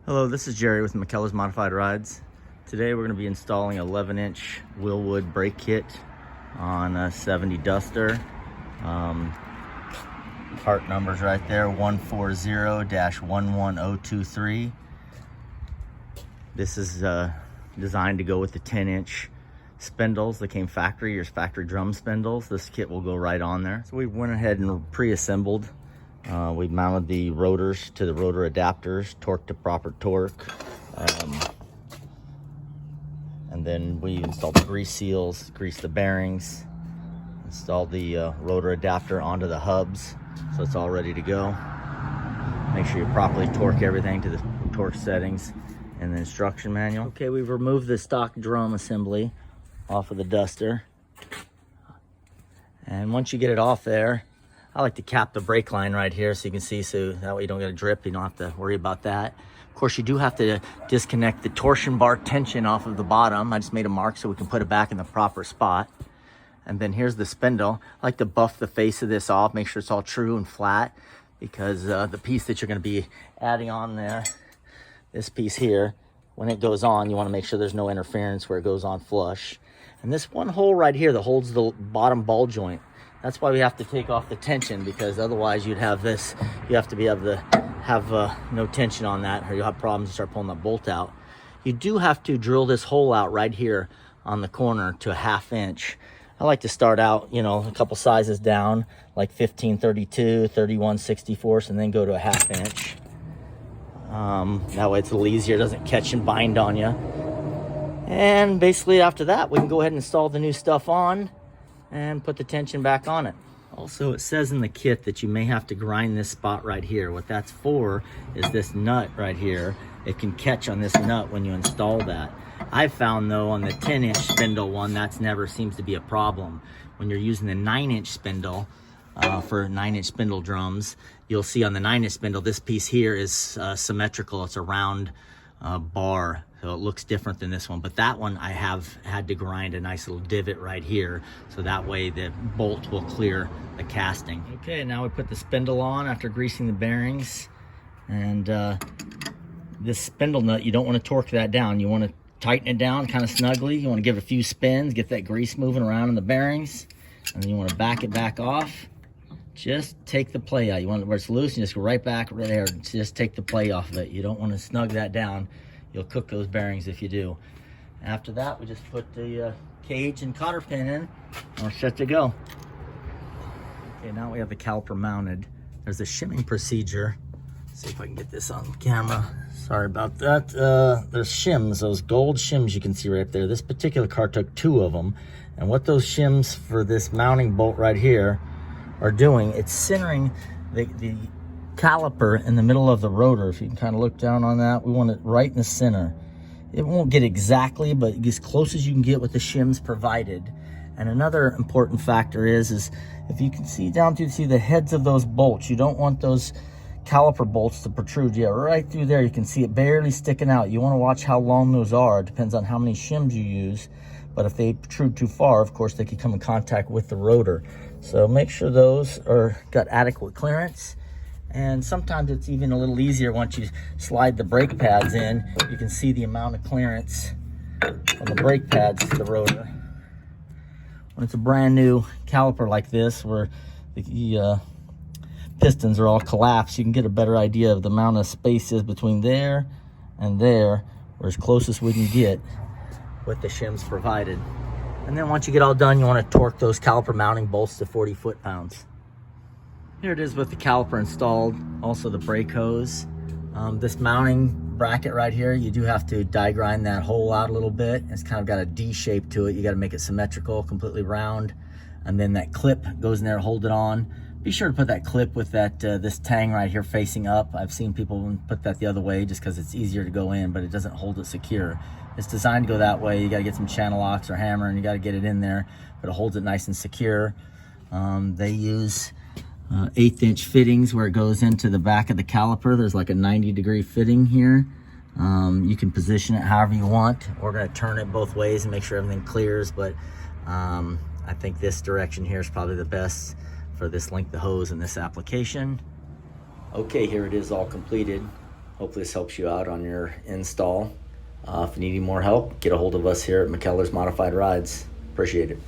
Hello, this is Jerry with McKellar's Modified Rides. Today we're going to be installing 11-inch Wilwood brake kit on a 70 Duster. Part number's right there, 140-11023. This is designed to go with the 10-inch spindles that came factory, your factory drum spindles. This kit will go right on there. So we went ahead and pre-assembled. We mounted the rotors to the rotor adapters, torqued to proper torque. And then we installed the grease seals, greased the bearings, installed the rotor adapter onto the hubs, so it's all ready to go. Make sure you properly torque everything to the torque settings and the instruction manual. Okay, we've removed the stock drum assembly off of the Duster. And once you get it off there, I like to cap the brake line right here so you can see, so that way you don't get a drip, you don't have to worry about that. Of course, you do have to disconnect the torsion bar tension off of the bottom. I just made a mark so we can put it back in the proper spot. And then here's the spindle. I like to buff the face of this off, make sure it's all true and flat, because the piece that you're gonna be adding on there, this piece here, when it goes on, you wanna make sure there's no interference where it goes on flush. And this one hole right here that holds the bottom ball joint, that's why we have to take off the tension, because otherwise you'd have this, you have to be able to have no tension on that, or you'll have problems and start pulling that bolt out. You do have to drill this hole out right here on the corner to a 1/2 inch. I like to start out, you know, a couple sizes down, like 1532, 31/64, and then go to a 1/2 inch. That way it's a little easier, it doesn't catch and bind on you. And basically after that, we can go ahead and install the new stuff on and put the tension back on it. Also, it says in the kit that you may have to grind this spot right here. What that's for is this nut right here. It can catch on this nut when you install that. I've found though on the 10-inch spindle one, that's never seems to be a problem. When you're using the 9-inch spindle, for 9-inch spindle drums, you'll see on the 9-inch spindle, this piece here is symmetrical. It's a round bar, so it looks different than this one. But that one I have had to grind a nice little divot right here, so that way the bolt will clear the casting. Okay, now we put the spindle on after greasing the bearings. And this spindle nut, you don't want to torque that down. You want to tighten it down kind of snugly. You want to give it a few spins, get that grease moving around in the bearings, and then you want to back it back off. Just take the play out. You want it where it's loose, and just go right back right there. Just take the play off of it. You don't want to snug that down. You'll cook those bearings if you do. After that, we just put the cage and cotter pin in, and we're set to go. Okay, now we have the caliper mounted. There's a shimming procedure. Let's see if I can get this on camera. Sorry about that. There's shims, those gold shims you can see right there. This particular car took 2 of them. And what those shims for this mounting bolt right here are doing, it's centering the caliper in the middle of the rotor. If you can kind of look down on that, we want it right in the center. It won't get exactly, but as close as you can get with the shims provided. And another important factor is if you can see down through, see the heads of those bolts, you don't want those caliper bolts to protrude. Yeah, right through there, you can see it barely sticking out. You want to watch how long those are. It depends on how many shims you use. But if they protrude too far, of course, they could come in contact with the rotor. So make sure those are got adequate clearance. And sometimes it's even a little easier once you slide the brake pads in. You can see the amount of clearance from the brake pads to the rotor. When it's a brand new caliper like this, where the pistons are all collapsed, you can get a better idea of the amount of space is between there and there, or as close as we can get with the shims provided. And then once you get all done, you want to torque those caliper mounting bolts to 40 foot-pounds. Here it is with the caliper installed, also the brake hose. This mounting bracket right here, you do have to die grind that hole out a little bit. It's kind of got a D shape to it. You got to make it symmetrical, completely round. And then that clip goes in there to hold it on. Be sure to put that clip with that this tang right here facing up. I've seen people put that the other way just because it's easier to go in, but it doesn't hold it secure. It's designed to go that way. You got to get some channel locks or hammer, and you got to get it in there, but it holds it nice and secure. They use 1/8 inch fittings where it goes into the back of the caliper. There's like a 90-degree fitting here. You can position it however you want. We're going to turn it both ways and make sure everything clears, but I think this direction here is probably the best for this length of hose in this application. Okay, here it is all completed. Hopefully this helps you out on your install. If you need any more help, get a hold of us here at McKellar's Modified Rides. Appreciate it.